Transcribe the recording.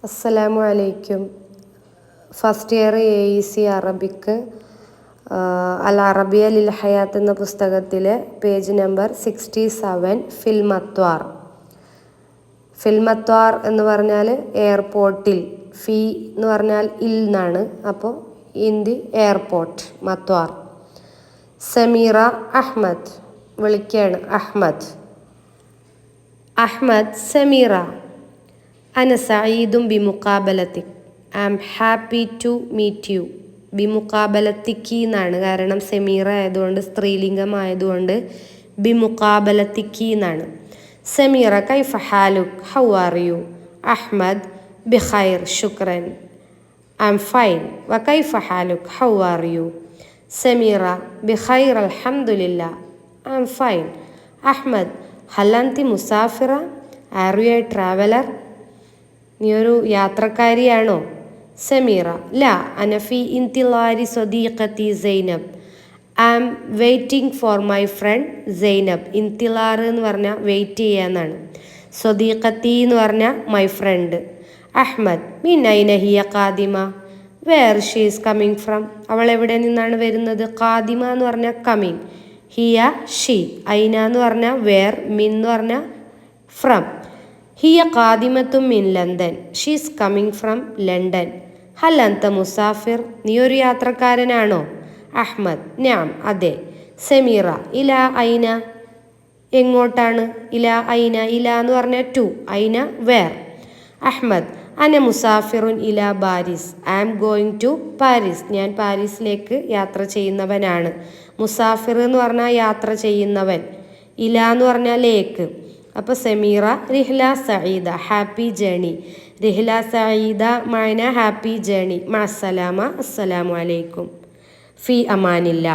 അസ്സലാമു അലൈക്കും. First year AEC അറബിക്ക് അൽ അറബിയ ലിൽ ഹയാത്ത് എന്ന പുസ്തകത്തിലെ പേജ് നമ്പർ 67 ഫിൽമത്വാർ. ഫിൽമത്വാർ എന്ന് പറഞ്ഞാൽ എയർപോർട്ടിൽ, ഫി എന്ന് പറഞ്ഞാൽ ഇൽ എന്നാണ്, അപ്പോൾ ഇൻ ദി എയർപോർട്ട് മത്വാർ. സമീറ അഹ്മദ് വിളിക്കുകയാണ്. അഹ്മദ് സമീറ അന സഈദും ബിമുഖാബലത്തിക്, I am happy to meet you. ബിമുഖാബലത്തിക്കി എന്നാണ്, കാരണം സമീറ ആയതുകൊണ്ട് സ്ത്രീലിംഗമായതുകൊണ്ട് ബിമുഖാബലത്തിക്കി എന്നാണ്. സമീറ കൈഫ ഹാലുക്, ഹൗ ആർ യു? അഹ്മദ് ബിഖൈർ ശുക്രൻ, ഐ ആം ഫൈൻ. വ കൈഫ ഹാലുക്, ഹൗ ആർ യു? സമീറ ബിഖൈർ അൽഹംദുലില്ലാ, ഐ ആം ഫൈൻ. അഹ്മദ് ഹൽ അൻതി മുസാഫിറ, ആർ യു എ ട്രാവലർ? നീ ഒരു യാത്രക്കാരിയാണോ? സമീറ ലാ അനഫി ഇന്തിലാരി സ്വദീഖത്തി Zainab, I am waiting for my friend Zainab. ഇന്തിലാർ എന്ന് പറഞ്ഞാൽ വെയിറ്റ് ചെയ്യാന്നാണ്. സ്വദീഖത്തി എന്ന് പറഞ്ഞാൽ മൈ ഫ്രണ്ട്. അഹ്മദ് മിൻ ഐന ഹിയ ഖാദിമ, where she is coming from. അവൾ എവിടെ നിന്നാണ് വരുന്നത്? ഖാദിമ എന്ന് പറഞ്ഞാൽ കമ്മിങ്, ഹിയ ഷീ, ഐന എന്ന് പറഞ്ഞാൽ വേർ, മിൻ എന്ന് പറഞ്ഞാൽ ഫ്രം. ഹിയ ഖാദിമത്തും മിൻ London, she is coming from London. ഹൽ അൻത മുസാഫിർ, നീ ഒരു യാത്രക്കാരനാണോ? അഹ്മദ് നാം, അതെ. സമീറ ഇല ഐന, എങ്ങോട്ടാണ്? ഇല ഐന, ഇല എന്ന് പറഞ്ഞാൽ ടു, ഐന വേർ. അഹ്മദ് അന മുസാഫിറുൻ ഇല Paris, I am going to Paris, ഞാൻ പാരീസിലേക്ക് യാത്ര ചെയ്യുന്നവനാണ്. മുസാഫിർ എന്ന് പറഞ്ഞാൽ യാത്ര ചെയ്യുന്നവൻ, ഇല എന്ന് പറഞ്ഞാൽ ലേക്ക്. അപ്പോൾ സമീറ റിഹ്ല സഈദ, ഹാപ്പി ജേണി. റിഹ്ല സഈദ മഅന ഹാപ്പി ജേണി. മഅസ്സലാമ, അസ്സലാമു അലൈക്കും. ഫി അമാനില്ല.